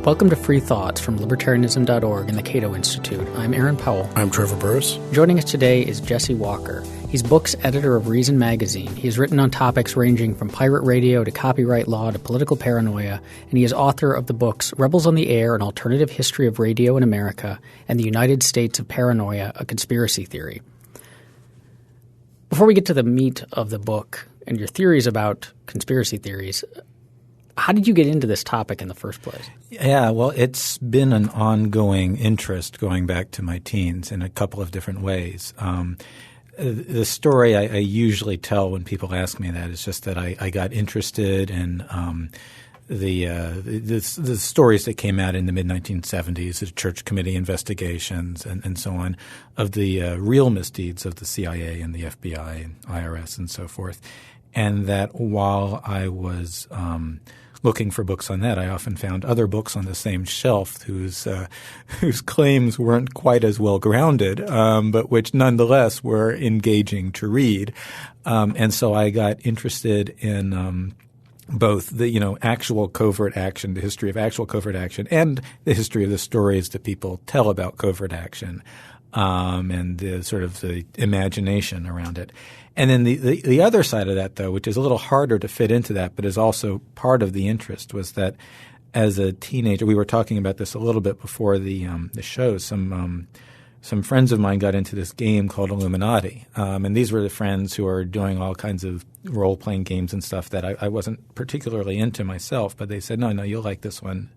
Welcome to Free Thoughts from libertarianism.org and the Cato Institute. I'm Aaron Powell. I'm Trevor Burrus. Joining us today is Jesse Walker. He's books editor of Reason magazine. He has written on topics ranging from pirate radio to copyright law to political paranoia, and he is author of the books Rebels on the Air, An Alternative History of Radio in America, and the United States of Paranoia, A Conspiracy Theory. Before we get to the meat of the book and your theories about conspiracy theories, how did you get into this topic in the first place? Yeah, well, it's been an ongoing interest going back to my teens in a couple of different ways. The story I usually tell when people ask me that is just that I got interested in the stories that came out in the mid-1970s, the Church Committee investigations and so on, of the real misdeeds of the CIA and the FBI and IRS and so forth. And that while I was looking for books on that, I often found other books on the same shelf whose claims weren't quite as well grounded, but which nonetheless were engaging to read. And so I got interested in both the actual covert action, the history of actual covert action, and the history of the stories that people tell about covert action, and the sort of the imagination around it. And then the other side of that, though, which is a little harder to fit into that, but is also part of the interest, was that as a teenager, we were talking about this a little bit before the show. Some friends of mine got into this game called Illuminati, and these were the friends who are doing all kinds of role-playing games and stuff that I wasn't particularly into myself. But they said, no, you'll like this one.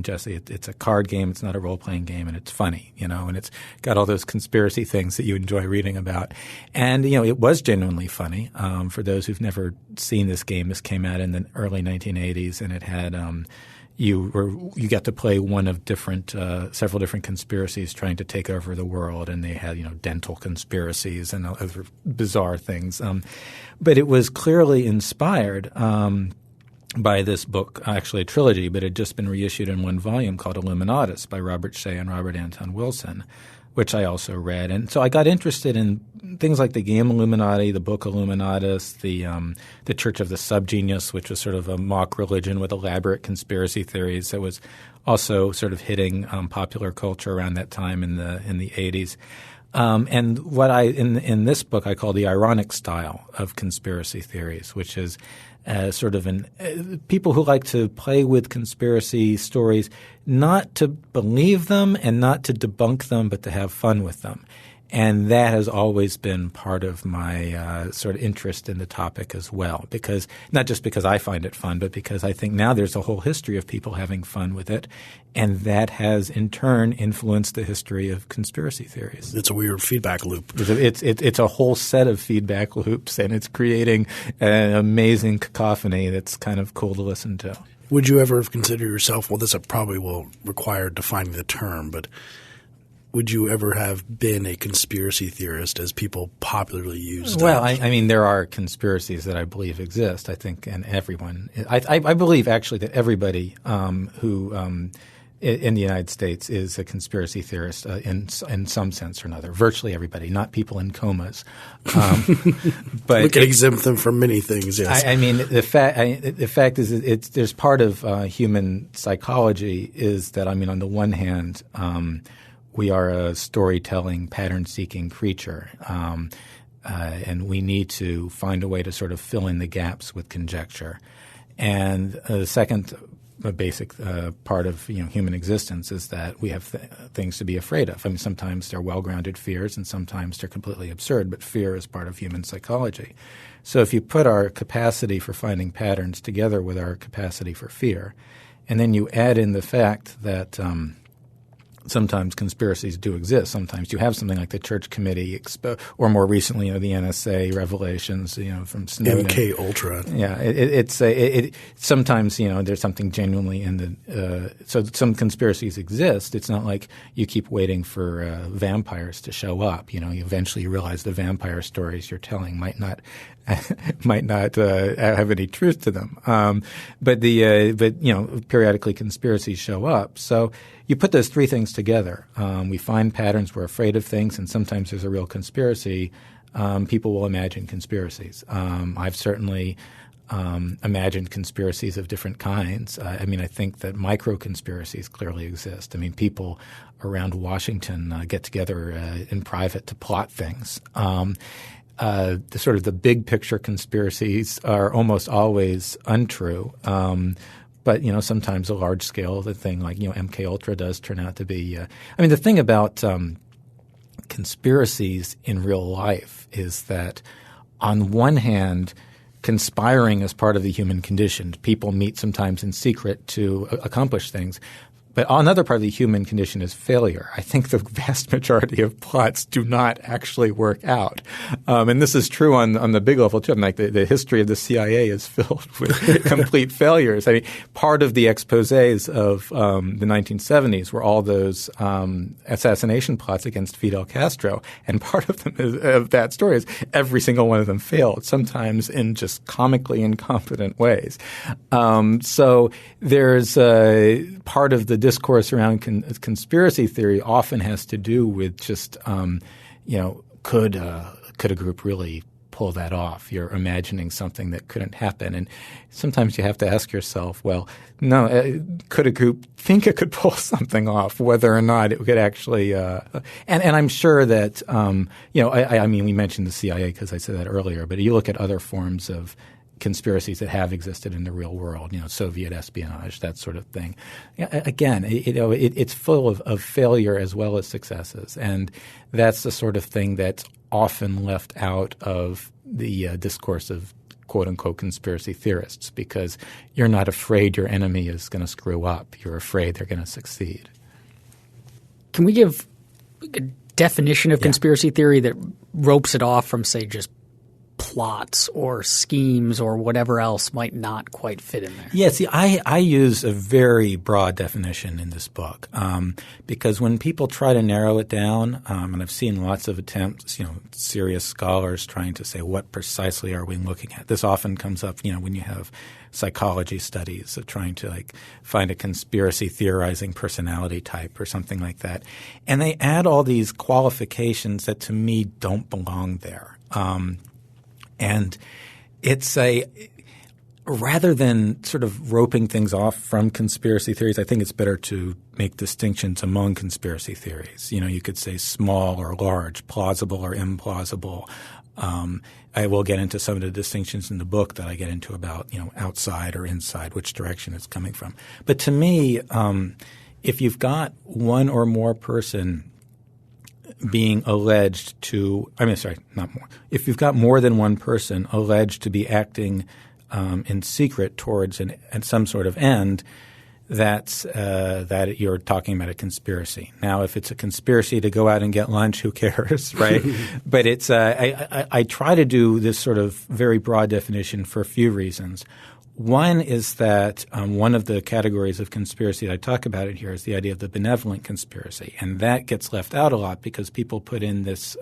Jesse, it's a card game. It's not a role-playing game, and it's funny, and it's got all those conspiracy things that you enjoy reading about. And, it was genuinely funny. For those who've never seen this game, this came out in the early 1980s, and it had you got to play one of several different conspiracies trying to take over the world, and they had, dental conspiracies and other bizarre things. But it was clearly inspired by this book, actually a trilogy, but it had just been reissued in one volume called Illuminatus by Robert Shea and Robert Anton Wilson, which I also read. And so I got interested in things like the game Illuminati, the book Illuminatus, the Church of the Subgenius, which was sort of a mock religion with elaborate conspiracy theories that was also sort of hitting popular culture around that time in the 80s. And what in this book I call the ironic style of conspiracy theories, which is sort of people who like to play with conspiracy stories, not to believe them and not to debunk them, but to have fun with them. And that has always been part of my sort of interest in the topic as well, because not just because I find it fun, but because I think now there's a whole history of people having fun with it, and that has in turn influenced the history of conspiracy theories. It's a weird feedback loop. It's a whole set of feedback loops, and it's creating an amazing cacophony that's kind of cool to listen to. Would you ever consider yourself – well, this probably will require defining the term, but – would you ever have been a conspiracy theorist as people popularly use that? Well, I mean, there are conspiracies that I believe exist, I think, and everyone – I believe actually that everybody who in the United States is a conspiracy theorist in some sense or another. Virtually everybody, not people in comas. But we can exempt them from many things, yes. I mean, the fact is there's part of human psychology is that, I mean, on the one hand we are a storytelling, pattern-seeking creature, and we need to find a way to sort of fill in the gaps with conjecture. And the second basic part of human existence is that we have things to be afraid of. I mean, sometimes they're well-grounded fears, and sometimes they're completely absurd. But fear is part of human psychology. So if you put our capacity for finding patterns together with our capacity for fear, and then you add in the fact that sometimes conspiracies do exist. Sometimes you have something like the Church Committee, or more recently, the NSA revelations, from Snowden. MK Ultra. Yeah, sometimes there's something genuinely in the. So some conspiracies exist. It's not like you keep waiting for vampires to show up. Eventually you realize the vampire stories you're telling might not have any truth to them. But periodically conspiracies show up. So you put those three things together. We find patterns. We're afraid of things, and sometimes there's a real conspiracy. People will imagine conspiracies. I've certainly imagined conspiracies of different kinds. I think that micro-conspiracies clearly exist. People around Washington get together in private to plot things. The big picture conspiracies are almost always untrue. But, sometimes a large scale, the thing like, MK Ultra does turn out to be the thing about conspiracies in real life is that on one hand, conspiring is part of the human condition. People meet sometimes in secret to accomplish things. But another part of the human condition is failure. I think the vast majority of plots do not actually work out. And this is true on the big level too. The history of the CIA is filled with complete failures. Part of the exposés of the 1970s were all those assassination plots against Fidel Castro. And part of that story is every single one of them failed, sometimes in just comically incompetent ways. So there's part of the discourse around conspiracy theory often has to do with just could a group really pull that off? You're imagining something that couldn't happen, and sometimes you have to ask yourself, well, no, could a group think it could pull something off, whether or not it could actually? And I'm sure that we mentioned the CIA because I said that earlier, but you look at other forms of conspiracies that have existed in the real world, Soviet espionage, that sort of thing. Again, it's full of failure as well as successes, and that's the sort of thing that's often left out of the discourse of quote-unquote conspiracy theorists because you're not afraid your enemy is going to screw up. You're afraid they're going to succeed. Can we give a definition of conspiracy theory that ropes it off from, say, just plots or schemes or whatever else might not quite fit in there? Yeah, see, I use a very broad definition in this book because when people try to narrow it down, and I've seen lots of attempts, serious scholars trying to say what precisely are we looking at. This often comes up, when you have psychology studies of trying to find a conspiracy theorizing personality type or something like that. And they add all these qualifications that to me don't belong there. And it's rather than sort of roping things off from conspiracy theories, I think it's better to make distinctions among conspiracy theories. You could say small or large, plausible or implausible. I will get into some of the distinctions in the book that I get into about, outside or inside, which direction it's coming from. But to me, if you've got one or more person being alleged to – not more. If you've got more than one person alleged to be acting in secret towards some sort of end, that you're talking about a conspiracy. Now, if it's a conspiracy to go out and get lunch, who cares, right? But it's I try to do this sort of very broad definition for a few reasons. One is that one of the categories of conspiracy that I talk about it here is the idea of the benevolent conspiracy, and that gets left out a lot because people put in this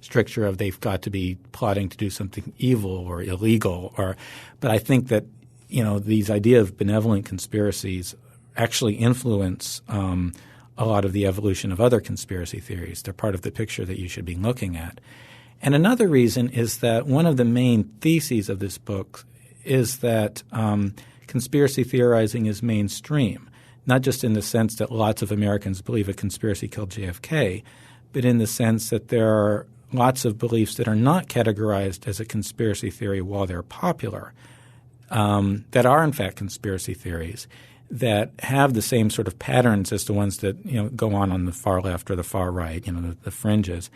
stricture of they've got to be plotting to do something evil or illegal. But I think that these idea of benevolent conspiracies actually influence a lot of the evolution of other conspiracy theories. They're part of the picture that you should be looking at. And another reason is that one of the main theses of this book is that conspiracy theorizing is mainstream, not just in the sense that lots of Americans believe a conspiracy killed JFK, but in the sense that there are lots of beliefs that are not categorized as a conspiracy theory while they're popular, that are in fact conspiracy theories, that have the same sort of patterns as the ones that go on the far left or the far right, the fringes,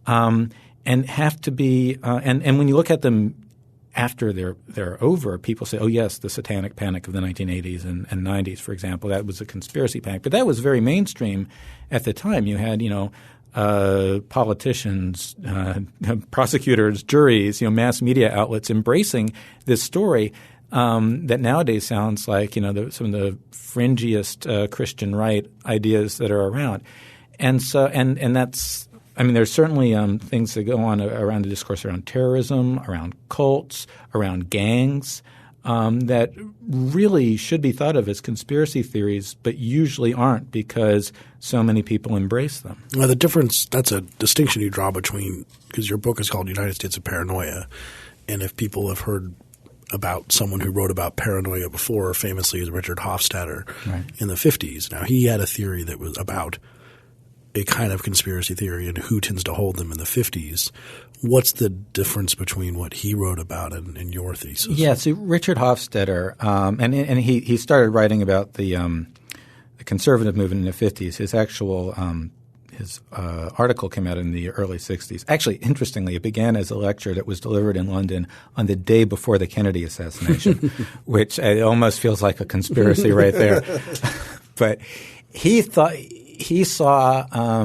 and have to be and when you look at them after they're over, people say, oh, yes, the satanic panic of the 1980s and 90s, for example, that was a conspiracy panic. But that was very mainstream at the time. You had, politicians, prosecutors, juries, mass media outlets embracing this story that nowadays sounds like, some of the fringiest Christian right ideas that are around. And so and that's – there's certainly things that go on around the discourse around terrorism, around cults, around gangs that really should be thought of as conspiracy theories but usually aren't because so many people embrace them. Well, the difference – that's a distinction you draw between – because your book is called United States of Paranoia, and if people have heard about someone who wrote about paranoia before, famously is Richard Hofstadter Right. in the 50s. Now, he had a theory that was about a kind of conspiracy theory and who tends to hold them in the 50s. What's the difference between what he wrote about and your thesis? Yeah, so Richard Hofstadter, and he started writing about the conservative movement in the 50s. His actual his article came out in the early 60s. Actually, interestingly, it began as a lecture that was delivered in London on the day before the Kennedy assassination, which almost feels like a conspiracy right there. But he saw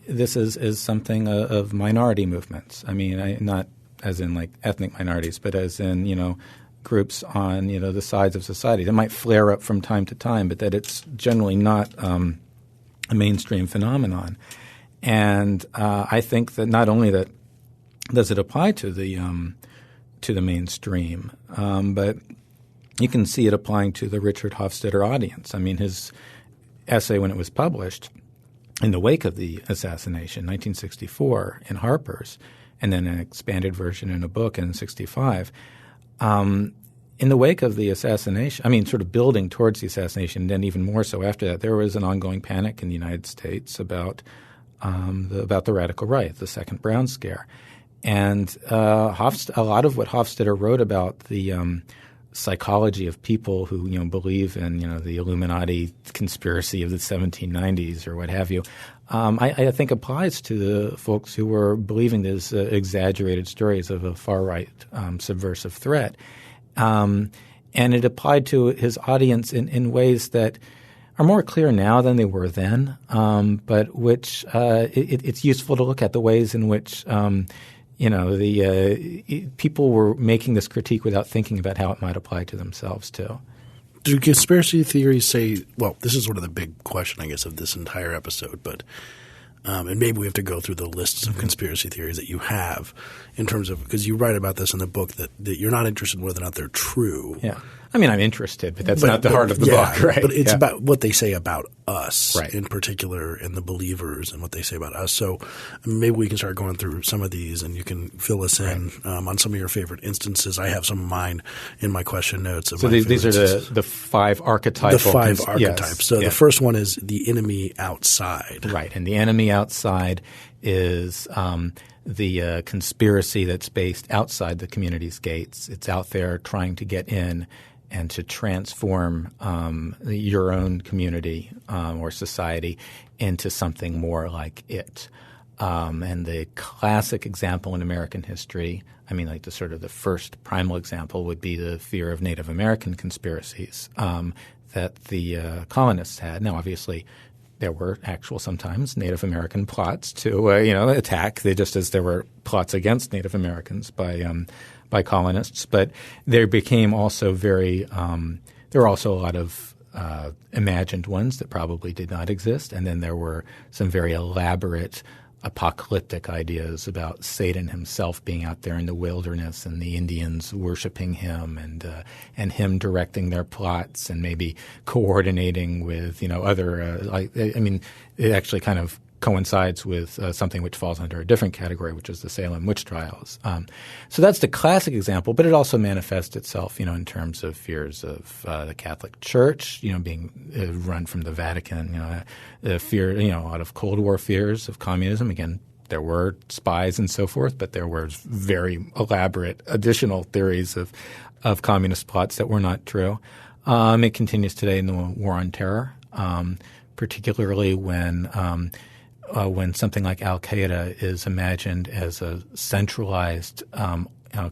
this as something of minority movements. I mean, not as in like ethnic minorities, but as in, groups on, the sides of society that might flare up from time to time, but that it's generally not a mainstream phenomenon. And I think that not only that does it apply to the mainstream, but you can see it applying to the Richard Hofstadter audience. I mean, his essay when it was published in the wake of the assassination, 1964, in Harper's, and then an expanded version in a book in 1965. In the wake of the assassination, I mean, sort of building towards the assassination, and then even more so after that, there was an ongoing panic in the United States about the radical right, the Second Brown Scare, and a lot of what Hofstadter wrote about the psychology of people who believe in the Illuminati conspiracy of the 1790s or what have you, I think applies to the folks who were believing these exaggerated stories of a far right subversive threat. And it applied to his audience in ways that are more clear now than they were then, but which it's useful to look at the ways in which people were making this critique without thinking about how it might apply to themselves too. Do conspiracy theories say – well, this is sort of the big question, I guess, of this entire episode, but and maybe we have to go through the lists of conspiracy theories that you have in terms of – because you write about this in the book that you're not interested in whether or not they're true. Yeah. I mean, I'm interested, but that's not the heart of the book, right? But it's about what they say about us right. in particular and the believers and what they say about us. So maybe we can start going through some of these and you can fill us in on some of your favorite instances. I have some of mine in my question notes. So these are the five archetypal – the five archetypes. Yes. So the first one is the enemy outside. Right. And the enemy outside is the conspiracy that's based outside the community's gates. It's out there trying to get in and to transform your own community or society into something more like it. And the classic example in American history, I mean, like the first primal example would be the fear of Native American conspiracies that the colonists had. Now, obviously, there were sometimes Native American plots to attack, just as there were plots against Native Americans by colonists. But there became also there were also a lot of imagined ones that probably did not exist, and then there were some very elaborate apocalyptic ideas about Satan himself being out there in the wilderness and the Indians worshiping him and him directing their plots and maybe coordinating with other it actually kind of coincides with something which falls under a different category, which is the Salem witch trials. So that's the classic example, but it also manifests itself, in terms of fears of the Catholic Church, being run from the Vatican, the fear, a lot of Cold War fears of communism. Again, there were spies and so forth, but there were very elaborate additional theories of communist plots that were not true. It continues today in the War on Terror, particularly when something like Al-Qaeda is imagined as a centralized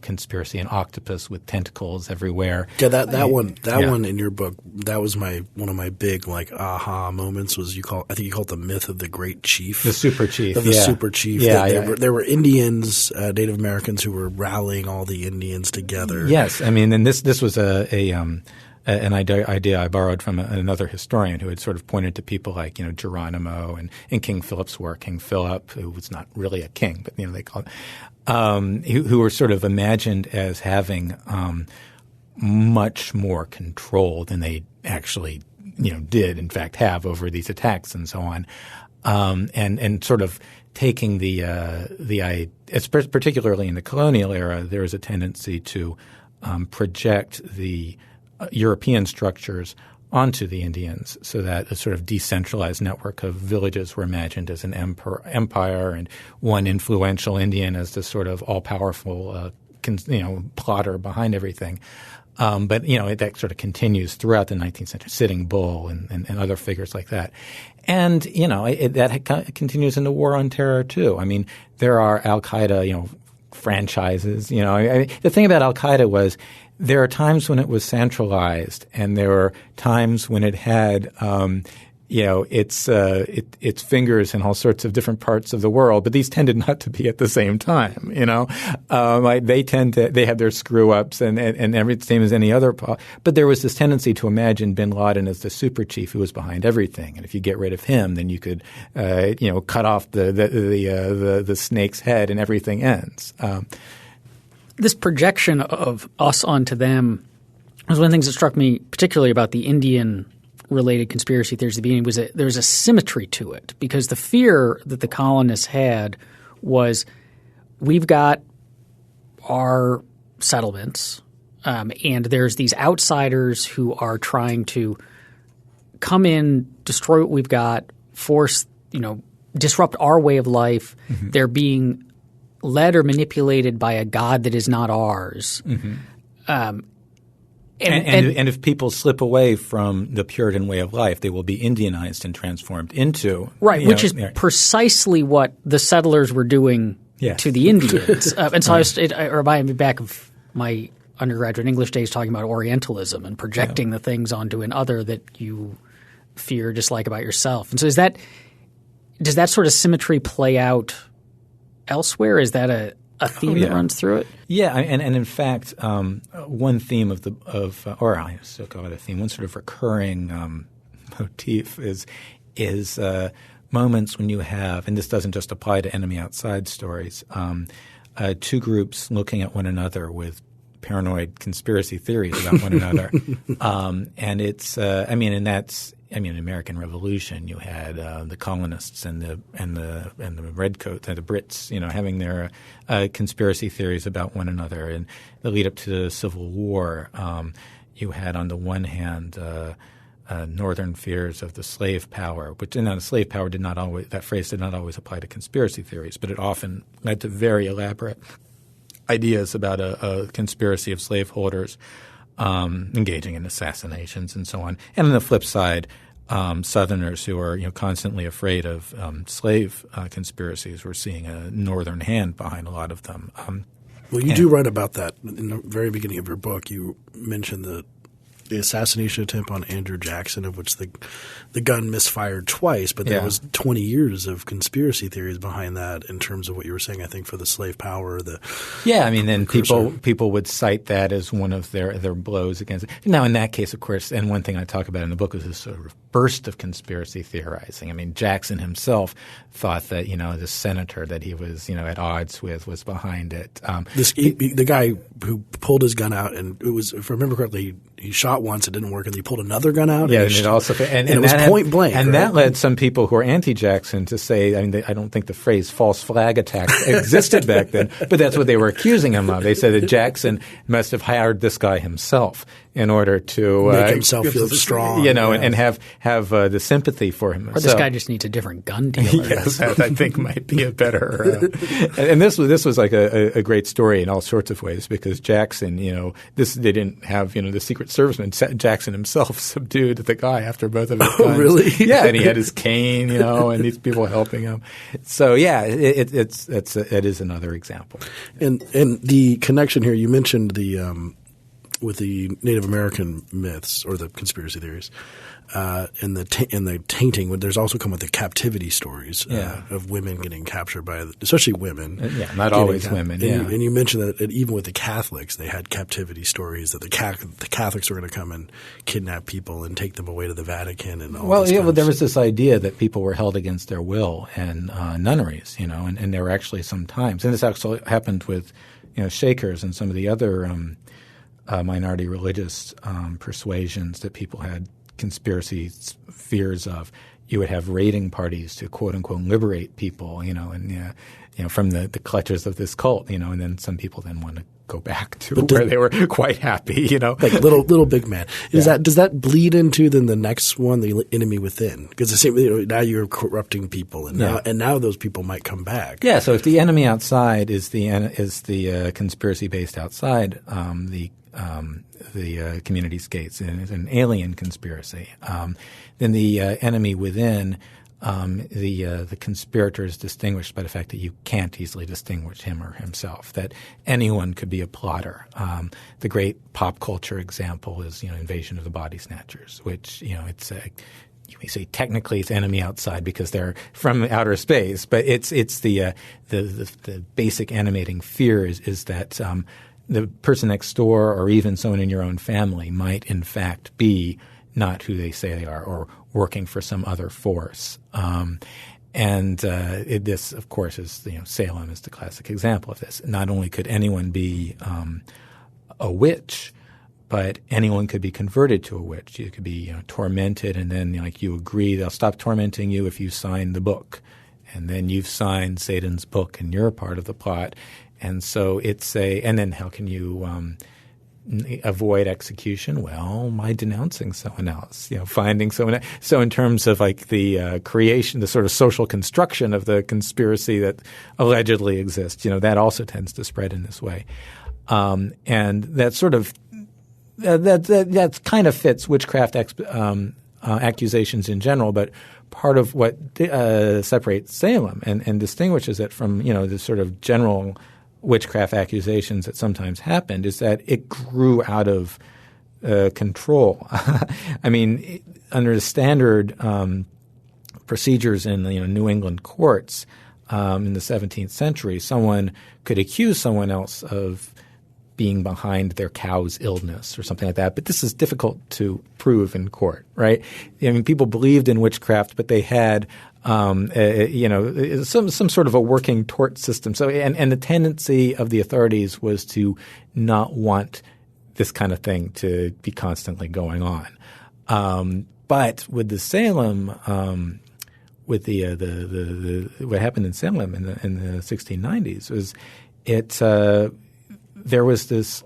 conspiracy, an octopus with tentacles everywhere. Yeah, that one in your book, that was one of my big aha moments. Was I think you called it the myth of the great chief, the super chief, the super chief. Yeah, there were Indians, Native Americans who were rallying all the Indians together. Yes, I mean, and this was an idea I borrowed from another historian who had sort of pointed to people like Geronimo and in King Philip's work, King Philip, who was not really a king, but they call it, who were sort of imagined as having much more control than they actually did in fact have over these attacks and so on, and sort of taking particularly in the colonial era, there was a tendency to project the European structures onto the Indians so that a sort of decentralized network of villages were imagined as an empire and one influential Indian as the sort of all-powerful plotter behind everything. But that sort of continues throughout the 19th century, Sitting Bull and other figures like that. And, that continues in the War on Terror too. I mean, there are al-Qaeda, franchises. The thing about al-Qaeda was there are times when it was centralized and there were times when it had its fingers in all sorts of different parts of the world, but these tended not to be at the same time. They have their screw ups and every same as any other. But there was this tendency to imagine Bin Laden as the super chief who was behind everything, and if you get rid of him, then you could cut off the snake's head and everything ends. This projection of us onto them was one of the things that struck me particularly about the Indian-related conspiracy theories at the beginning. There was a symmetry to it, because the fear that the colonists had was we've got our settlements and there's these outsiders who are trying to come in, destroy what we've got, disrupt our way of life. Mm-hmm. They're being led or manipulated by a god that is not ours. Mm-hmm. And if people slip away from the Puritan way of life, they will be Indianized and transformed into which is precisely what the settlers were doing to the Indians. And so it reminded me back of my undergraduate English days talking about Orientalism and projecting the things onto an other that you fear or dislike about yourself. And so does that sort of symmetry play out elsewhere? Is that a theme that runs through it? Yeah, and in fact, one theme one sort of recurring motif is moments when you have, and this doesn't just apply to enemy outside stories, two groups looking at one another with paranoid conspiracy theories about one another, and it's in American Revolution, you had the colonists and the redcoats and the Brits, having their conspiracy theories about one another. And the lead up to the Civil War, you had on the one hand northern fears of the slave power, the slave power that phrase did not always apply to conspiracy theories, but it often led to very elaborate ideas about a conspiracy of slaveholders engaging in assassinations and so on. And on the flip side, Southerners who are constantly afraid of slave conspiracies were seeing a northern hand behind a lot of them. Well, you do write about that in the very beginning of your book. You mentioned the assassination attempt on Andrew Jackson, of which the gun misfired twice, but there was 20 years of conspiracy theories behind that in terms of what you were saying, I think, for the slave power. Then people would cite that as one of their blows against it. Now, in that case, of course, and one thing I talk about in the book is this sort of burst of conspiracy theorizing. I mean, Jackson himself thought that, the senator that he was, at odds with was behind it. The guy who pulled his gun out, and it was, if I remember correctly, he shot once, it didn't work, and he pulled another gun out. Yeah, and it was point blank. And that led some people who are anti-Jackson to say, I don't think the phrase false flag attack existed back then, but that's what they were accusing him of. They said that Jackson must have hired this guy himself in order to make himself feel strong, and have the sympathy for him. Or this guy just needs a different gun dealer. Yes, that I think might be a better. And this was like a great story in all sorts of ways, because Jackson, they didn't have the Secret Serviceman. Jackson himself subdued the guy after both of his guns. Oh, really? Yeah, and he had his cane, and these people helping him. So yeah, it is another example. And the connection here, you mentioned with the Native American myths or the conspiracy theories, and the tainting. There's also come with the captivity stories of women getting captured by, especially women. Not always women. And you mentioned that even with the Catholics, they had captivity stories that the Catholics were going to come and kidnap people and take them away to the Vatican and all. There was this idea that people were held against their will in nunneries, and there were actually some times, and this actually happened with Shakers and some of the other minority religious persuasions that people had conspiracy fears of. You would have raiding parties to quote unquote liberate people, from the clutches of this cult, and then some people then want to go back to where they were quite happy, Like little big man. Does that bleed into then the next one, the enemy within? Because it seems, now you're corrupting people, and now those people might come back. Yeah. So if the enemy outside is the conspiracy based outside, the community states, and it's an alien conspiracy, then the enemy within. The conspirator is distinguished by the fact that you can't easily distinguish him or himself, that anyone could be a plotter. The great pop culture example is, Invasion of the Body Snatchers, which, it's you may say technically it's enemy outside because they're from outer space, but it's the basic animating fear is that the person next door or even someone in your own family might in fact be not who they say they are, or working for some other force. This, of course, is Salem is the classic example of this. Not only could anyone be a witch, but anyone could be converted to a witch. You could be tormented, and then you agree they'll stop tormenting you if you sign the book, and then you've signed Satan's book, and you're a part of the plot. And so and then how can you avoid execution? Well, by denouncing someone else, finding someone else. So in terms of the creation, the sort of social construction of the conspiracy that allegedly exists, that also tends to spread in this way. And that sort of that kind of fits witchcraft accusations in general, but part of what separates Salem and distinguishes it from the sort of general witchcraft accusations that sometimes happened is that it grew out of control. I mean, under the standard procedures in New England courts in the 17th century, someone could accuse someone else of being behind their cow's illness or something like that. But this is difficult to prove in court, right? I mean, people believed in witchcraft, but they had some sort of a working tort system. So and the tendency of the authorities was to not want this kind of thing to be constantly going on. But with the Salem, with the what happened in Salem in the 1690s was there was this.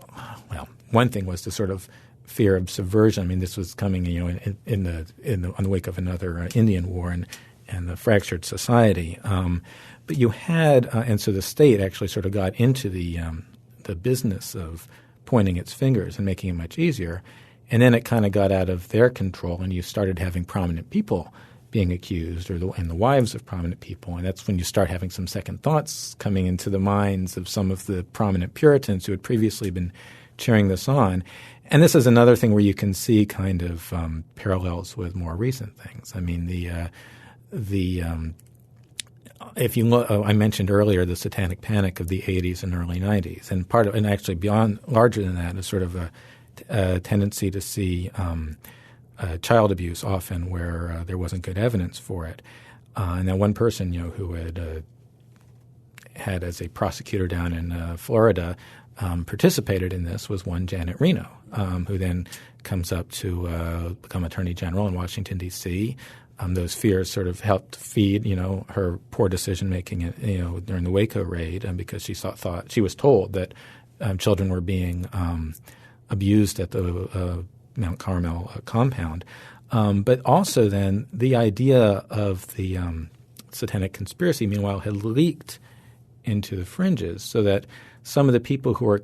Well, one thing was the sort of fear of subversion. I mean, this was coming, on the wake of another Indian war and the fractured society. But you had, and so the state actually sort of got into the business of pointing its fingers and making it much easier. And then it kind of got out of their control, and you started having prominent people being accused, and the wives of prominent people. And that's when you start having some second thoughts coming into the minds of some of the prominent Puritans who had previously been cheering this on. And this is another thing where you can see kind of parallels with more recent things. I mean, if you look, I mentioned earlier the Satanic Panic of the 80s and early 90s, and actually larger than that is sort of a tendency to see child abuse often where there wasn't good evidence for it. And then one person, who had as a prosecutor down in Florida participated in this was one Janet Reno, who then comes up to become Attorney General in Washington, D.C. Those fears sort of helped feed, her poor decision-making, during the Waco raid, because she thought she was told that children were being abused at the Mount Carmel compound. But also then the idea of the satanic conspiracy, meanwhile, had leaked into the fringes so that some of the people who were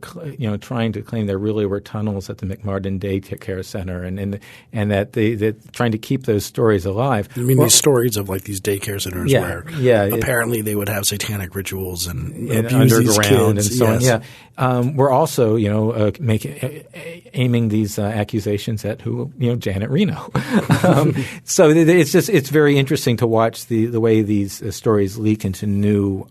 trying to claim there really were tunnels at the McMartin Daycare Center and that they're trying to keep those stories alive. I mean, these stories of these daycare centers where apparently they would have satanic rituals and abuse these underground kids. And so on. Yeah, we're also aiming these accusations at Janet Reno. So it's very interesting to watch the way these stories leak into new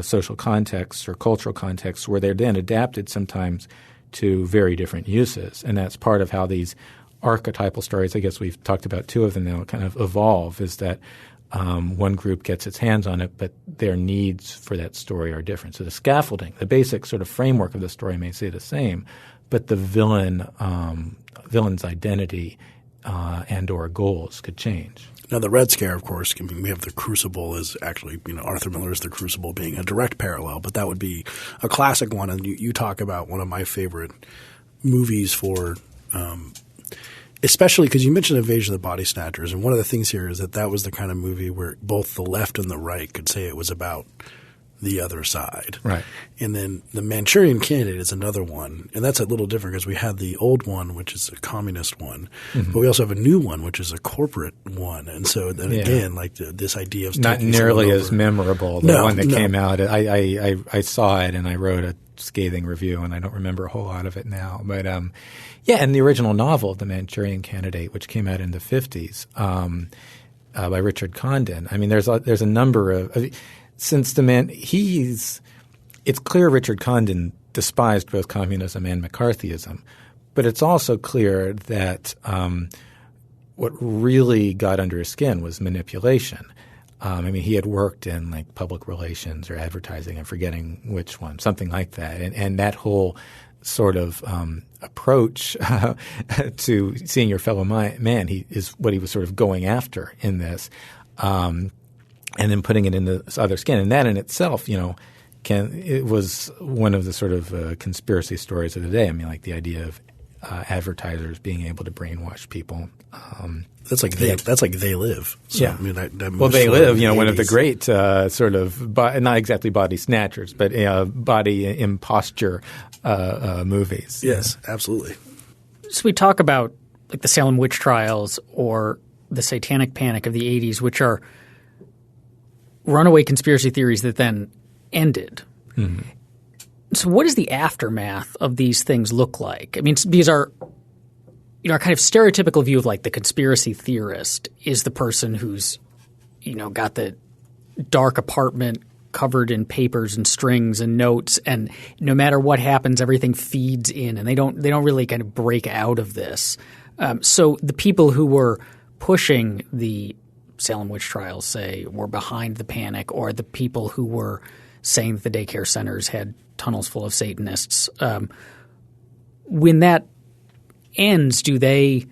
social contexts or cultural contexts where they're then adapted sometimes to very different uses. And that's part of how these archetypal stories, I guess we've talked about two of them now, kind of evolve, is that one group gets its hands on it, but their needs for that story are different. So the scaffolding, the basic sort of framework of the story may stay the same, but the villain's identity and or goals could change. Now, the Red Scare, of course, I mean, we have the Crucible as actually, Arthur Miller's The Crucible being a direct parallel, but that would be a classic one. And you talk about one of my favorite movies for especially because you mentioned Invasion of the Body Snatchers. And one of the things here is that was the kind of movie where both the left and the right could say it was about the other side. Right. And then the Manchurian Candidate is another one. And that's a little different because we had the old one, which is a communist one. Mm-hmm. But we also have a new one, which is a corporate one. And so then again, like this idea of not nearly as memorable. The one that came out, I saw it and I wrote a scathing review and I don't remember a whole lot of it now. But and the original novel, The Manchurian Candidate, which came out in the 50s by Richard Condon. I mean, there's a number of since it's clear Richard Condon despised both communism and McCarthyism, but it's also clear that what really got under his skin was manipulation. He had worked in like public relations or advertising, I'm forgetting which one, something like that, and that whole sort of approach to seeing your fellow man is what he was sort of going after in this. And then putting it into this other skin. And that in itself, it was one of the sort of conspiracy stories of the day. I mean, like the idea of advertisers being able to brainwash people. That's like They Live. So, yeah. I mean, that They Live, one of the great sort of not exactly body snatchers, but body imposture movies. Yes, absolutely. So we talk about like the Salem witch trials or the Satanic Panic of the 80s, which are runaway conspiracy theories that then ended. Mm-hmm. So what does the aftermath of these things look like? I mean, these are our kind of stereotypical view of like the conspiracy theorist is the person who's got the dark apartment covered in papers and strings and notes, and no matter what happens, everything feeds in, and they don't really kind of break out of this. So the people who were pushing the Salem witch trials, say, were behind the panic, or the people who were saying that the daycare centers had tunnels full of Satanists. When that ends, do they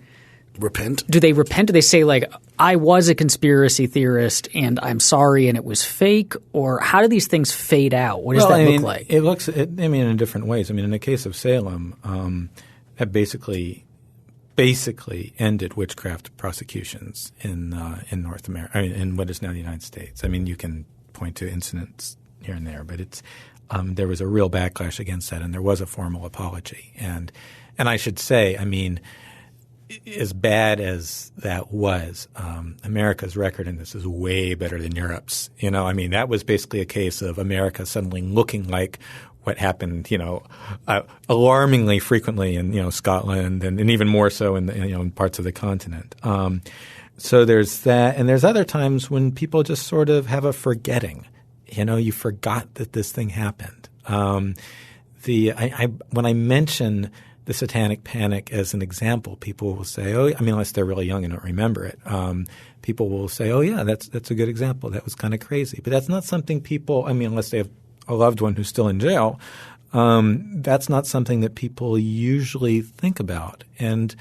repent? Do they say, like, I was a conspiracy theorist and I'm sorry and it was fake? Or how do these things fade out? What does that look like? It looks in different ways. I mean, in the case of Salem, that basically ended witchcraft prosecutions in North America, in what is now the United States. I mean, you can point to incidents here and there, but it's there was a real backlash against that, and there was a formal apology. And I should say, I mean, as bad as that was, America's record in this is way better than Europe's. I mean, that was basically a case of America suddenly looking like what happened, alarmingly frequently in, Scotland and even more so in parts of the continent. So there's that. And there's other times when people just sort of have a forgetting. You forgot that this thing happened. When I mention the Satanic Panic as an example, people will say, unless they're really young and don't remember it, people will say, oh, yeah, that's a good example. That was kind of crazy. But that's not something people – unless they have a loved one who's still in jail, that's not something that people usually think about. And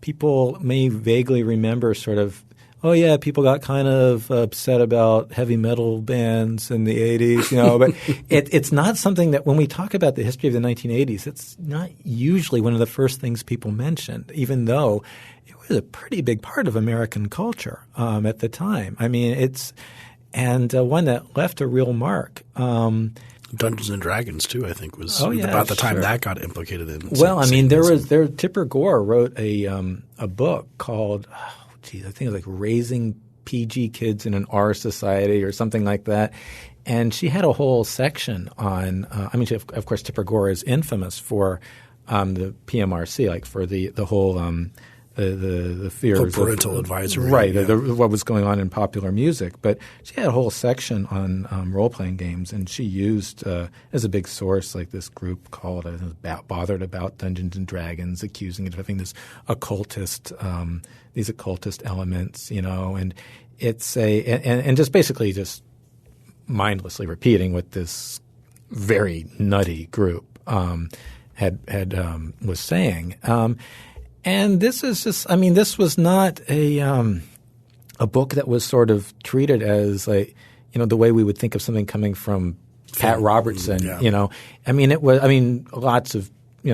people may vaguely remember sort of, oh, yeah, people got kind of upset about heavy metal bands in the 80s, but it's not something that when we talk about the history of the 1980s, it's not usually one of the first things people mentioned, even though it was a pretty big part of American culture at the time. I mean, and one that left a real mark. Dungeons and Dragons too, I think, was about the time that got implicated in. Well, Tipper Gore wrote a book called, I think it was like Raising PG Kids in an R Society or something like that. And she had a whole section on of course, Tipper Gore is infamous for the PMRC, like for the whole the fears parental advisory. Right, what was going on in popular music. But she had a whole section on role-playing games, and she used as a big source like this group called Bothered About Dungeons and Dragons, accusing it of having this these occultist elements, and it's and just basically just mindlessly repeating what this very nutty group was saying. And this is just – I mean, this was not a book that was sort of treated as like, the way we would think of something coming from Pat Robertson, I mean, it was – I mean, lots of,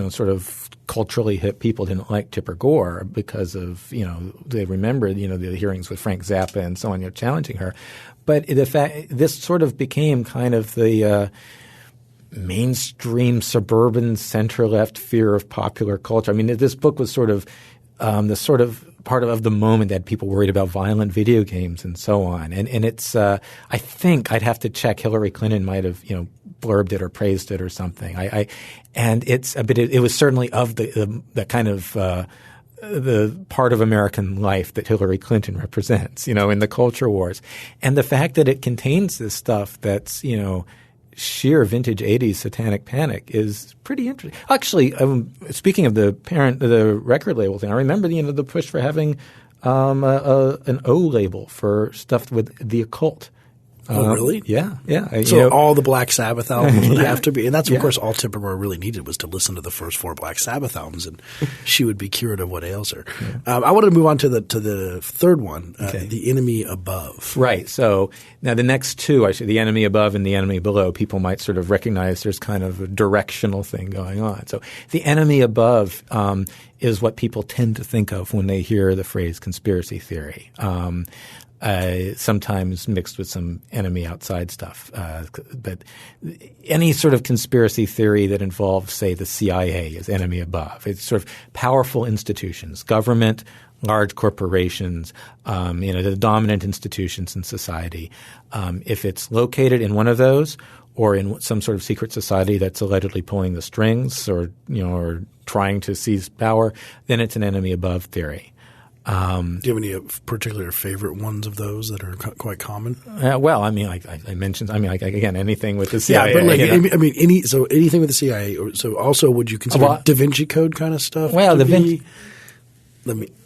sort of culturally hip people didn't like Tipper Gore because of, they remember, the hearings with Frank Zappa and so on, challenging her. But the fact – this sort of became kind of the mainstream suburban center-left fear of popular culture. I mean, this book was sort of the sort of part of the moment that people worried about violent video games and so on. And it's I think I'd have to check. Hillary Clinton might have blurbed it or praised it or something. But it was certainly of the kind of the part of American life that Hillary Clinton represents, in the culture wars. And the fact that it contains this stuff that's sheer vintage 80s satanic panic is pretty interesting. Actually, speaking of the record label thing, I remember the push for having an O label for stuff with the occult. Oh, really? Yeah. So all the Black Sabbath albums would have to be – and that's, of course, all Tipper Gore really needed was to listen to the first 4 Black Sabbath albums, and she would be cured of what ails her. Yeah. I wanted to move on to the third one, The Enemy Above. Right. So now the next two, actually, The Enemy Above and The Enemy Below, people might sort of recognize there's kind of a directional thing going on. So The Enemy Above is what people tend to think of when they hear the phrase conspiracy theory. Sometimes mixed with some enemy outside stuff. But any sort of conspiracy theory that involves, say, the CIA is enemy above. It's sort of powerful institutions, government, large corporations, the dominant institutions in society. If it's located in one of those or in some sort of secret society that's allegedly pulling the strings or trying to seize power, then it's an enemy above theory. Do you have any particular favorite ones of those that are quite common? Well, I mean, I mentioned. I mean, again, anything with the CIA. Yeah, but anything with the CIA. So also, would you consider Da Vinci Code kind of stuff? Well,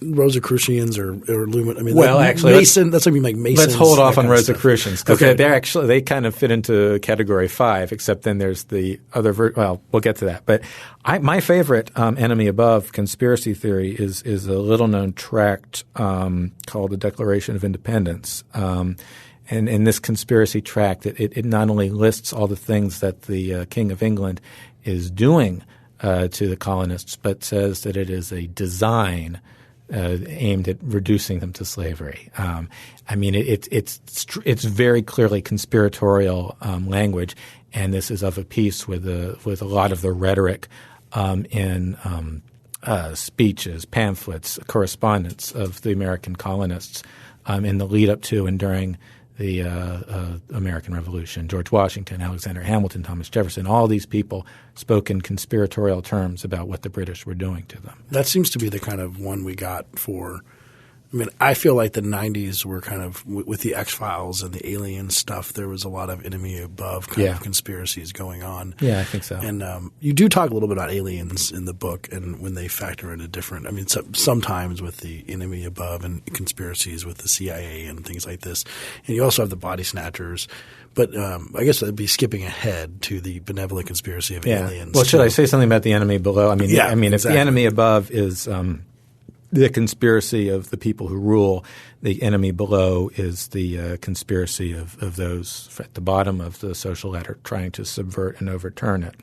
Rosicrucians or Lumen. I mean, actually, Mason. That's what I mean, like Masons. Let's hold off on Rosicrucians because okay. they kind of fit into category 5. Except then there's the other. Well, we'll get to that. But my favorite enemy above conspiracy theory is a little known tract called the Declaration of Independence. And in this conspiracy tract, it not only lists all the things that the King of England is doing to the colonists, but says that it is a design aimed at reducing them to slavery. I mean, it's very clearly conspiratorial language, and this is of a piece with a lot of the rhetoric in speeches, pamphlets, correspondence of the American colonists in the lead up to and during the American Revolution. George Washington, Alexander Hamilton, Thomas Jefferson, all these people spoke in conspiratorial terms about what the British were doing to them. That seems to be the kind of one we got for – I mean, I feel like the 90s were kind of – with the X-Files and the alien stuff, there was a lot of enemy above kind of conspiracies going on. Yeah, I think so. And you do talk a little bit about aliens in the book and when they factor into different – I mean, sometimes with the enemy above and conspiracies with the CIA and things like this. And you also have the body snatchers. But I guess I'd be skipping ahead to the benevolent conspiracy of aliens. Well, should I say something about the enemy below? I mean, exactly. If the enemy above is the conspiracy of the people who rule, the enemy below is the conspiracy of those at the bottom of the social ladder trying to subvert and overturn it.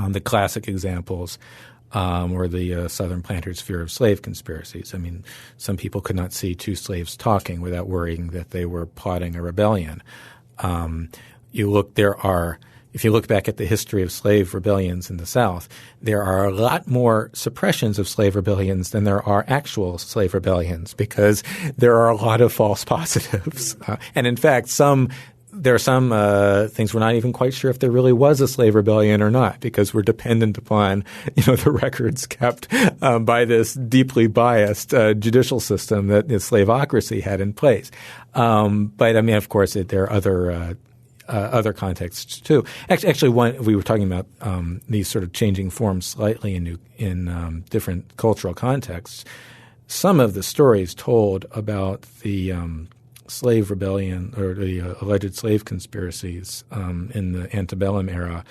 The classic examples were the Southern planters' fear of slave conspiracies. I mean, some people could not see two slaves talking without worrying that they were plotting a rebellion. If you look back at the history of slave rebellions in the South, there are a lot more suppressions of slave rebellions than there are actual slave rebellions because there are a lot of false positives. And in fact, there are some things we're not even quite sure if there really was a slave rebellion or not because we're dependent upon the records kept by this deeply biased judicial system that the slaveocracy had in place. But I mean, of course, there are other contexts too. Actually, we were talking about these sort of changing forms slightly in different cultural contexts. Some of the stories told about the slave rebellion or the alleged slave conspiracies in the antebellum era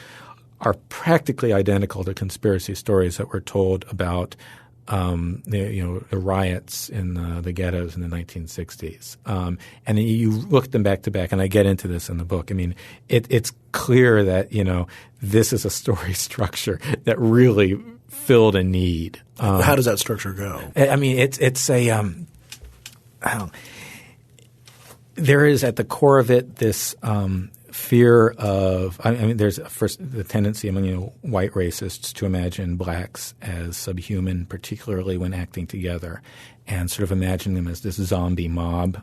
are practically identical to conspiracy stories that were told about the riots in the ghettos in the 1960s. And then you look them back to back, and I get into this in the book. I mean, it's clear that, this is a story structure that really filled a need. How does that structure go? I mean, it's a there is at the core of it this fear of – I mean, there's first the tendency among white racists to imagine blacks as subhuman, particularly when acting together, and sort of imagine them as this zombie mob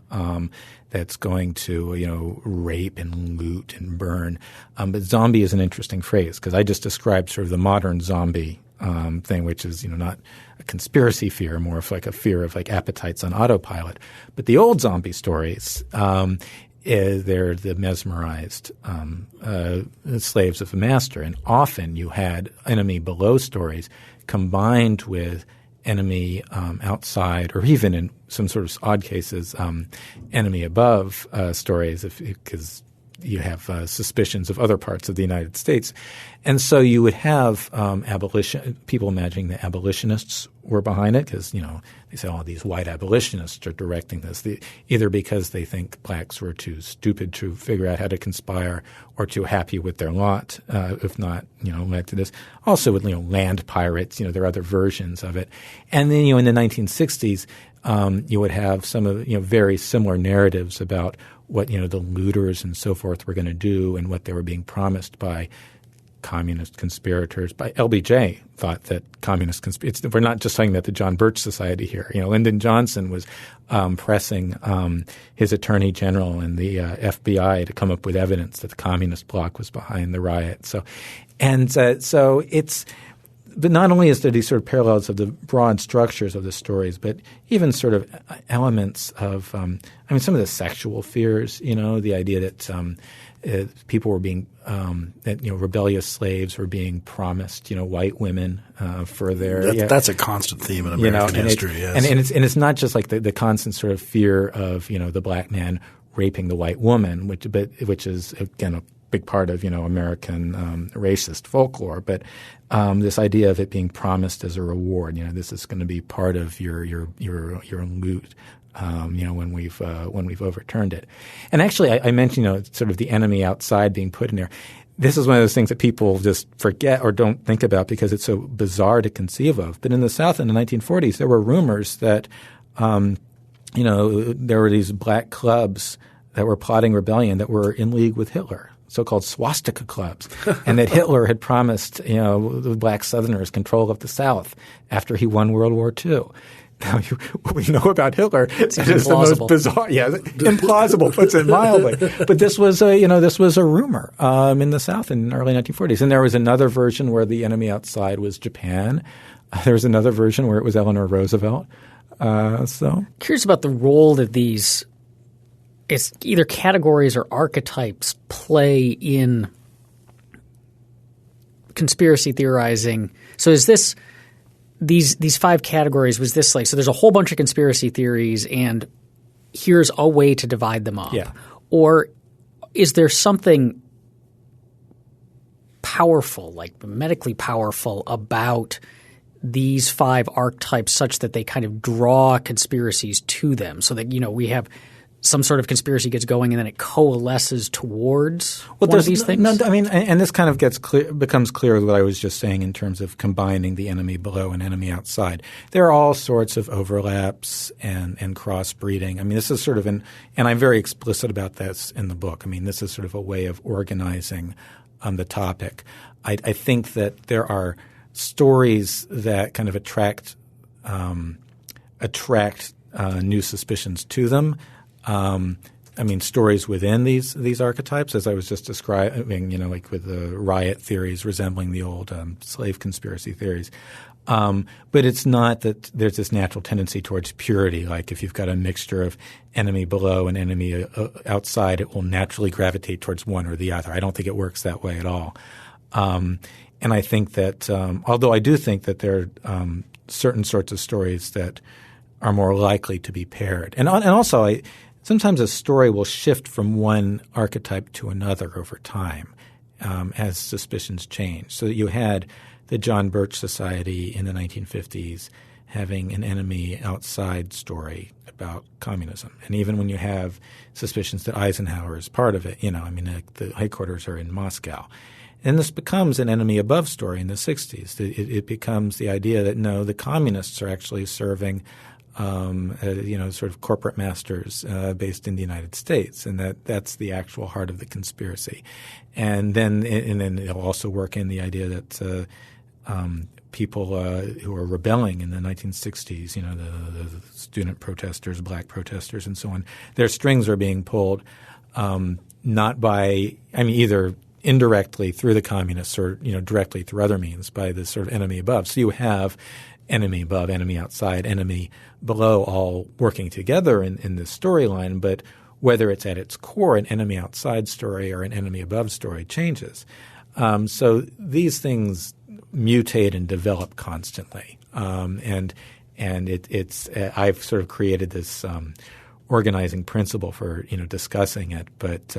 that's going to rape and loot and burn. But zombie is an interesting phrase because I just described sort of the modern zombie thing, which is not a conspiracy fear, more of like a fear of like appetites on autopilot. But the old zombie stories they're the mesmerized slaves of the master. And often you had enemy below stories combined with enemy outside, or even in some sort of odd cases, enemy above stories because you have suspicions of other parts of the United States. And so you would have people imagining the abolitionists were behind it because, they say, these white abolitionists are directing this, either because they think blacks were too stupid to figure out how to conspire or too happy with their lot, if not, led to this. Also with, land pirates, there are other versions of it. And then, in the 1960s, you would have some of, very similar narratives about what, the looters and so forth were going to do and what they were being promised by communist conspirators. By LBJ thought that communist we're not just talking about the John Birch Society here. Lyndon Johnson was pressing his attorney general and the FBI to come up with evidence that the communist bloc was behind the riot. So it's – but not only is there these sort of parallels of the broad structures of the stories, but even sort of elements of some of the sexual fears, the idea that people were being rebellious slaves were being promised, white women for their that's a constant theme in American history, yes. And it's not just like the constant sort of fear of, the black man raping the white woman, which is, again, a big part of, American racist folklore. But this idea of it being promised as a reward, this is going to be part of your loot, when we've overturned it. And actually, I mentioned, sort of the enemy outside being put in there. This is one of those things that people just forget or don't think about because it's so bizarre to conceive of. But in the South in the 1940s, there were rumors that, there were these black clubs that were plotting rebellion that were in league with Hitler, so-called swastika clubs, and that Hitler had promised, the black Southerners control of the South after he won World War II. Now, what we know about Hitler is the most bizarre, implausible, puts it mildly. But this was a rumor in the South in the early 1940s. And there was another version where the enemy outside was Japan. There was another version where it was Eleanor Roosevelt. Curious about the role that these it's either categories or archetypes play in conspiracy theorizing. So is this these five categories, was this like – so there's a whole bunch of conspiracy theories and here's a way to divide them up. Yeah. Or is there something powerful, like medically powerful about these five archetypes such that they kind of draw conspiracies to them so that, we have – some sort of conspiracy gets going and then it coalesces towards one of these things? And this kind of becomes clear with what I was just saying in terms of combining the enemy below and enemy outside. There are all sorts of overlaps and crossbreeding. This is sort of and I'm very explicit about this in the book. This is sort of a way of organizing the topic. I think that there are stories that kind of attract new suspicions to them. Stories within these archetypes, as I was just describing, like with the riot theories resembling the old slave conspiracy theories. But it's not that there's this natural tendency towards purity. Like if you've got a mixture of enemy below and enemy outside, it will naturally gravitate towards one or the other. I don't think it works that way at all. And I think that although I do think that there are certain sorts of stories that are more likely to be paired. And also sometimes a story will shift from one archetype to another over time as suspicions change. So that you had the John Birch Society in the 1950s having an enemy outside story about communism. And even when you have suspicions that Eisenhower is part of it, the headquarters are in Moscow. And this becomes an enemy above story in the 60s. It becomes the idea that, no, the communists are actually serving sort of corporate masters based in the United States, and that's the actual heart of the conspiracy. And then it'll also work in the idea that people who are rebelling in the 1960s, the student protesters, black protesters, and so on, their strings are being pulled not by either indirectly through the communists or directly through other means by this sort of enemy above. So you have enemy above, enemy outside, enemy below all working together in this storyline, but whether it's at its core an enemy outside story or an enemy above story changes. So these things mutate and develop constantly. And I've sort of created this organizing principle for discussing it, but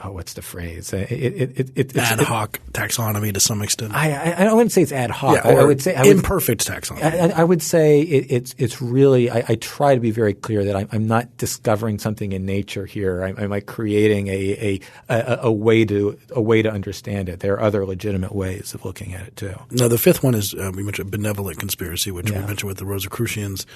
what's the phrase? It's ad hoc taxonomy to some extent. I wouldn't say it's ad hoc. Yeah, I would say imperfect taxonomy. I would say it's really. I try to be very clear that I'm not discovering something in nature here. I'm like creating a way to understand it. There are other legitimate ways of looking at it too. Now the fifth one is we mentioned benevolent conspiracy, which we mentioned with the Rosicrucians,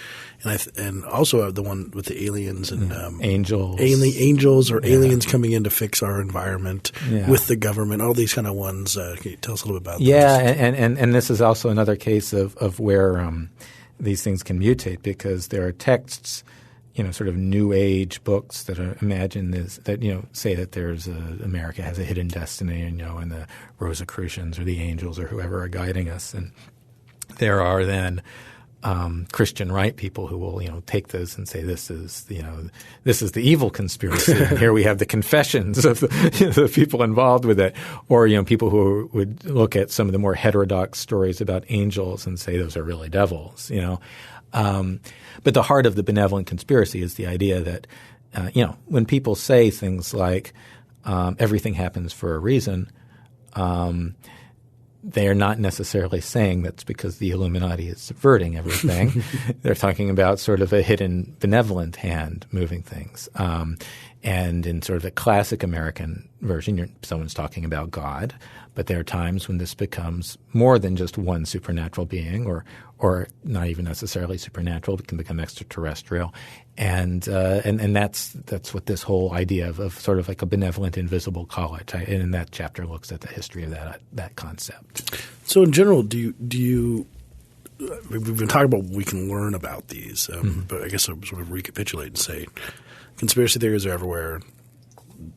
and also the one with the aliens and angels, angels or aliens coming in to fix our environment with the government, all these kind of ones. Can you tell us a little bit about those? Yeah, and this is also another case of where these things can mutate, because there are texts, sort of New Age books that imagine this, that say that there's America has a hidden destiny, and the Rosicrucians or the angels or whoever are guiding us, and there are then Christian right people who will take those and say this is the evil conspiracy, and here we have the confessions of the people involved with it, or people who would look at some of the more heterodox stories about angels and say those are really devils. But the heart of the benevolent conspiracy is the idea that when people say things like everything happens for a reason, they are not necessarily saying that's because the Illuminati is subverting everything. They're talking about sort of a hidden benevolent hand moving things. And in sort of a classic American version, someone's talking about God, but there are times when this becomes more than just one supernatural being, or not even necessarily supernatural. It can become extraterrestrial, and that's what this whole idea of sort of like a benevolent invisible college. And that chapter looks at the history of that concept. So in general, do you we've been talking about what we can learn about these, but I guess I'll sort of recapitulate and say conspiracy theories are everywhere.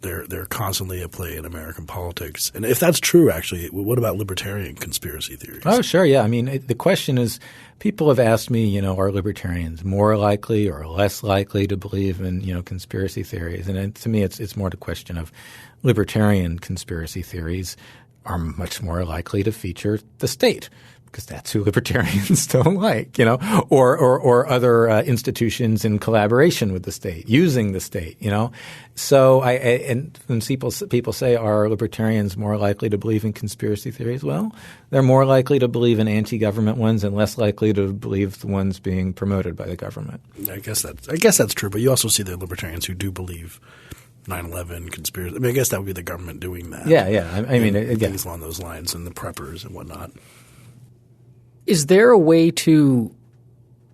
They're constantly at play in American politics. And if that's true, actually, what about libertarian conspiracy theories? Oh, sure, yeah. I mean, the question is, people have asked me, are libertarians more likely or less likely to believe in, conspiracy theories? And to me, it's more the question of libertarian conspiracy theories are much more likely to feature the state, because that's who libertarians don't like, or other institutions in collaboration with the state, using the state, So and when people say, are libertarians more likely to believe in conspiracy theories? Well, they're more likely to believe in anti-government ones and less likely to believe the ones being promoted by the government. I guess that's true, but you also see the libertarians who do believe 9/11 conspiracy. I mean, I guess that would be the government doing that. Yeah. I mean, again, things along those lines, and the preppers and whatnot. Is there a way to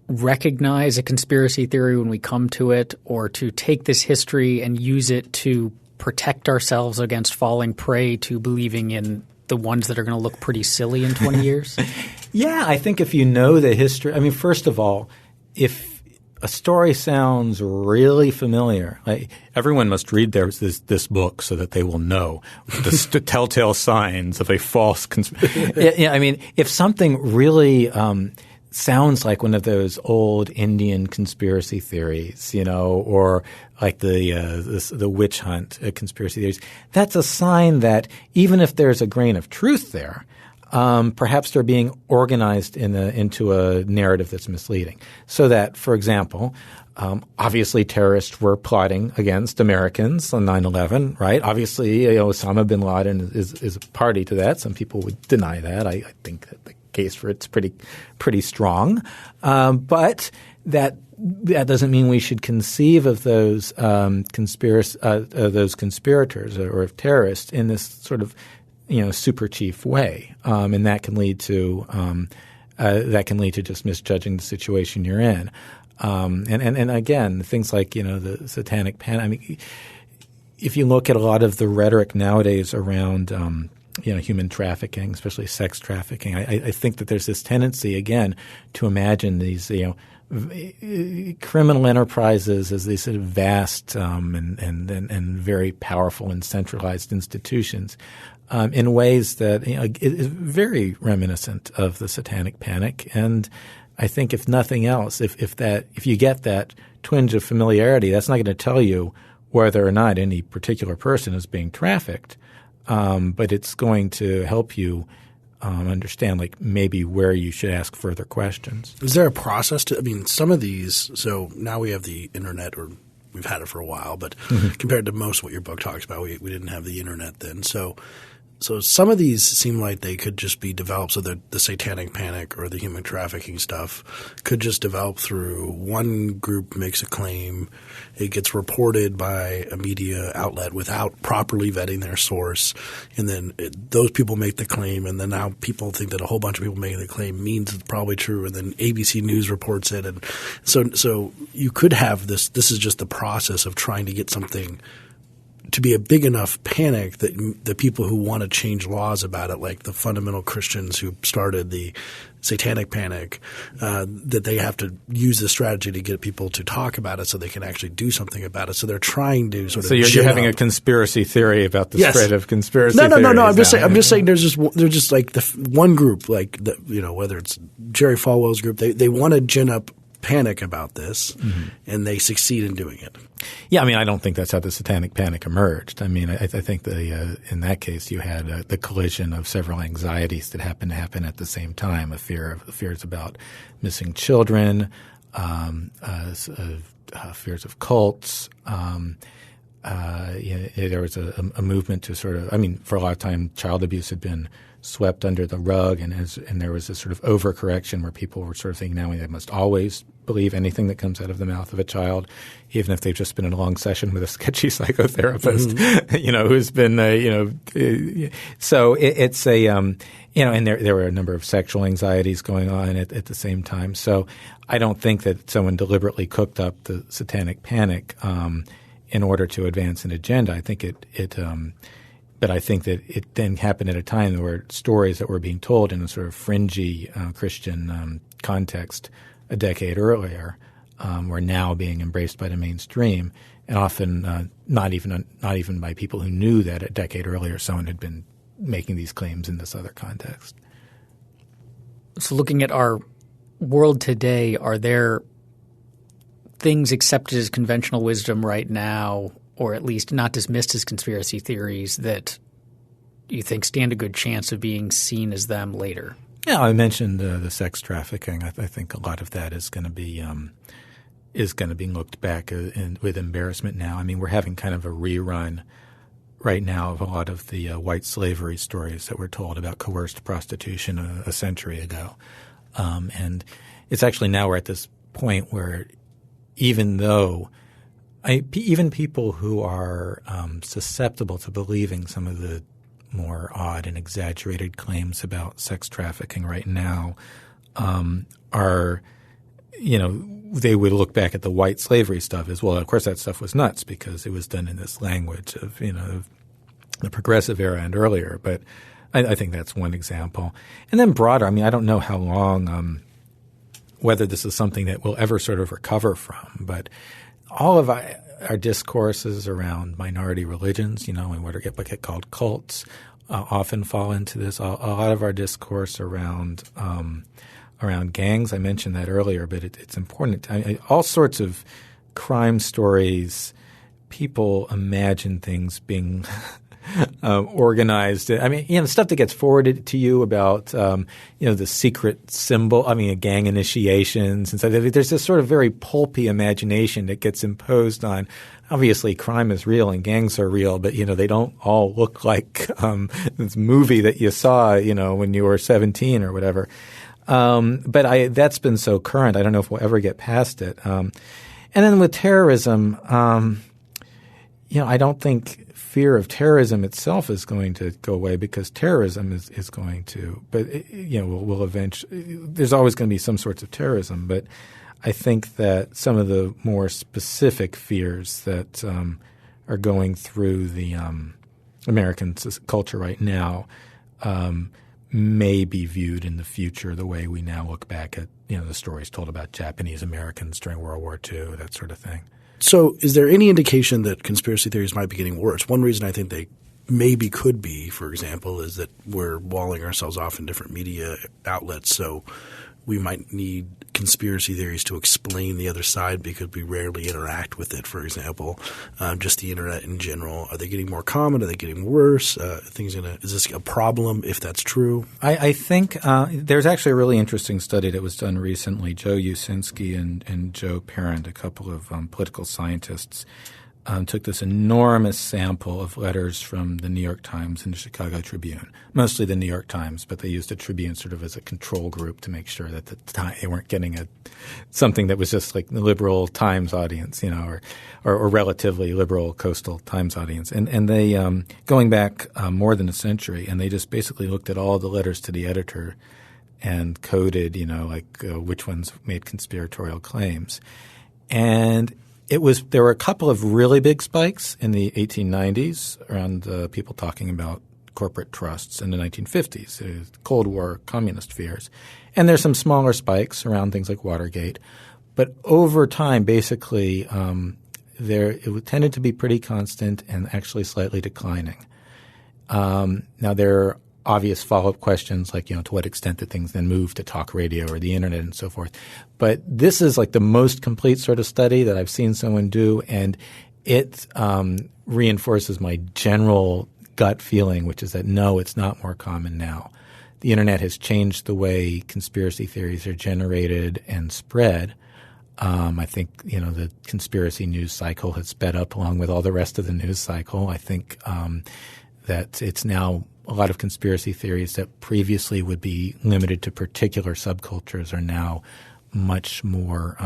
recognize a conspiracy theory when we come to it, or to take this history and use it to protect ourselves against falling prey to believing in the ones that are going to look pretty silly in 20 years? Yeah, I think if you know the history – I mean, first of all, if a story sounds really familiar, everyone must read this book so that they will know the telltale signs of a false conspiracy. I mean, if something really sounds like one of those old Indian conspiracy theories, or like the witch hunt conspiracy theories, that's a sign that even if there's a grain of truth there, perhaps they're being organized into a narrative that's misleading. So that, for example, obviously terrorists were plotting against Americans on 9/11, right? Obviously, Osama bin Laden is a party to that. Some people would deny that. I think that the case for it's pretty strong. But that doesn't mean we should conceive of those those conspirators or of terrorists in this sort of super chief way, and that can lead to just misjudging the situation you're in. And again, things like the satanic panic. I mean, if you look at a lot of the rhetoric nowadays around human trafficking, especially sex trafficking, I think that there's this tendency again to imagine these criminal enterprises as these sort of vast and very powerful and centralized institutions in ways that is very reminiscent of the satanic panic. And I think if nothing else, if you get that twinge of familiarity, that's not going to tell you whether or not any particular person is being trafficked, but it's going to help you understand maybe where you should ask further questions. Is there a process some of these – so now we have the internet, or we've had it for a while, but compared to most of what your book talks about, we didn't have the internet then. So some of these seem like they could just be developed. So the satanic panic or the human trafficking stuff could just develop through one group makes a claim. It gets reported by a media outlet without properly vetting their source. And then those people make the claim. And then now people think that a whole bunch of people making the claim means it's probably true. And then ABC News reports it. And so you could have this – this is just the process of trying to get something – to be a big enough panic that the people who want to change laws about it, like the fundamental Christians who started the satanic panic, that they have to use this strategy to get people to talk about it so they can actually do something about it. So they're trying to sort of – So you're having a conspiracy theory about the spread of conspiracy theories. No. I'm just saying there's just like the one group, like whether it's Jerry Falwell's group, they want to gin up panic about this, and they succeed in doing it. Yeah, I mean, I don't think that's how the satanic panic emerged. I mean, I think in that case you had the collision of several anxieties that happened to happen at the same time: fears about missing children, fears of cults. There was a movement to sort of – I mean, for a lot of time, child abuse had been swept under the rug, and there was this sort of overcorrection where people were sort of thinking now they must always believe anything that comes out of the mouth of a child, even if they've just been in a long session with a sketchy psychotherapist, who's been so it's a and there were a number of sexual anxieties going on at the same time. So I don't think that someone deliberately cooked up the satanic panic in order to advance an agenda. I think but I think that it then happened at a time there were stories that were being told in a sort of fringy Christian context a decade earlier were now being embraced by the mainstream, and often not even by people who knew that a decade earlier someone had been making these claims in this other context. So looking at our world today, are there things accepted as conventional wisdom right now, or at least not dismissed as conspiracy theories, that you think stand a good chance of being seen as them later? Yeah, I mentioned the sex trafficking. I think a lot of that is going to be looked back with embarrassment now. I mean, we're having kind of a rerun right now of a lot of the white slavery stories that were told about coerced prostitution a century ago, and it's actually now we're at this point where even though even people who are susceptible to believing some of the more odd and exaggerated claims about sex trafficking right now are, they would look back at the white slavery stuff as well. Of course, that stuff was nuts because it was done in this language of, the progressive era and earlier. But I think that's one example. And then broader, I mean, I don't know how long whether this is something that we'll ever sort of recover from, but all of our discourses around minority religions, and what get called cults, often fall into this. A lot of our discourse around gangs, I mentioned that earlier, but it's important. All sorts of crime stories, people imagine things being organized. I mean, stuff that gets forwarded to you about, the secret symbol. I mean, gang initiations and stuff. There's this sort of very pulpy imagination that gets imposed on. Obviously, crime is real and gangs are real, but they don't all look like this movie that you saw, when you were 17 or whatever. But that's been so current. I don't know if we'll ever get past it. And then with terrorism, I don't think fear of terrorism itself is going to go away, because terrorism is going to. But we'll eventually. There's always going to be some sorts of terrorism, but I think that some of the more specific fears that are going through the American culture right now may be viewed in the future the way we now look back at the stories told about Japanese Americans during World War II, that sort of thing. So is there any indication that conspiracy theories might be getting worse? One reason I think they maybe could be, for example, is that we're walling ourselves off in different media outlets. So we might need conspiracy theories to explain the other side because we rarely interact with it, for example. Just the internet in general. Are they getting more common? Are they getting worse? Is this a problem if that's true? I think there's actually a really interesting study that was done recently. Joe Usinski and Joe Parent, a couple of political scientists, took this enormous sample of letters from the New York Times and the Chicago Tribune, mostly the New York Times, but they used the Tribune sort of as a control group to make sure that they weren't getting something that was just like the liberal Times audience, or relatively liberal coastal Times audience. And they going back more than a century, and they just basically looked at all the letters to the editor and coded, which ones made conspiratorial claims. And there were a couple of really big spikes in the 1890s around people talking about corporate trusts, in the 1950s, Cold War communist fears. And there's some smaller spikes around things like Watergate. But over time, basically, it tended to be pretty constant and actually slightly declining. Now, there are obvious follow-up questions like, to what extent did things then move to talk radio or the internet and so forth. But this is like the most complete sort of study that I've seen someone do, and it reinforces my general gut feeling, which is that no, it's not more common now. The internet has changed the way conspiracy theories are generated and spread. I think, the conspiracy news cycle has sped up along with all the rest of the news cycle. I think that it's now a lot of conspiracy theories that previously would be limited to particular subcultures are now much more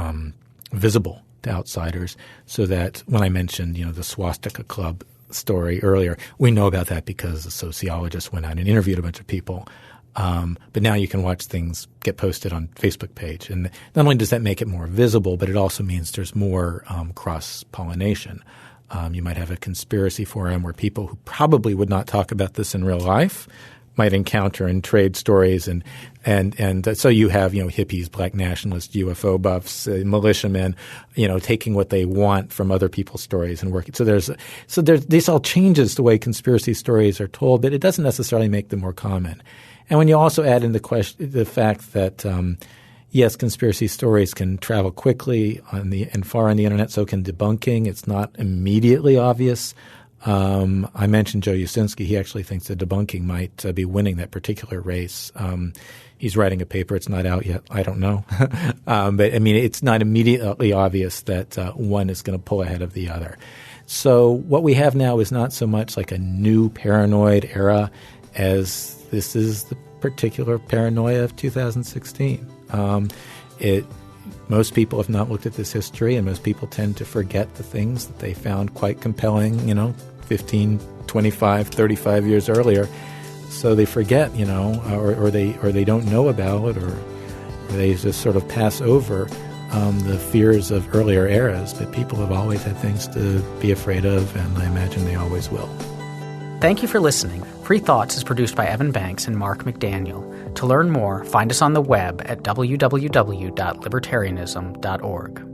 visible to outsiders, so that when I mentioned, the Swastika Club story earlier, we know about that because a sociologist went out and interviewed a bunch of people. But now you can watch things get posted on Facebook page. And not only does that make it more visible, but it also means there's more cross-pollination. You might have a conspiracy forum where people who probably would not talk about this in real life might encounter and trade stories, and so you have hippies, black nationalists, UFO buffs, militiamen, taking what they want from other people's stories and working. So this all changes the way conspiracy stories are told, but it doesn't necessarily make them more common. And when you also add in the fact that yes, conspiracy stories can travel quickly and far on the internet, so can debunking. It's not immediately obvious. I mentioned Joe Usinski. He actually thinks that debunking might be winning that particular race. He's writing a paper. It's not out yet. I don't know. But, I mean, it's not immediately obvious that one is going to pull ahead of the other. So what we have now is not so much like a new paranoid era as this is the particular paranoia of 2016. Most people have not looked at this history, and most people tend to forget the things that they found quite compelling, 15, 25, 35 years earlier. So they forget, or they don't know about it, or they just sort of pass over the fears of earlier eras. But people have always had things to be afraid of, and I imagine they always will. Thank you for listening. Free Thoughts is produced by Evan Banks and Mark McDaniel. To learn more, find us on the web at www.libertarianism.org.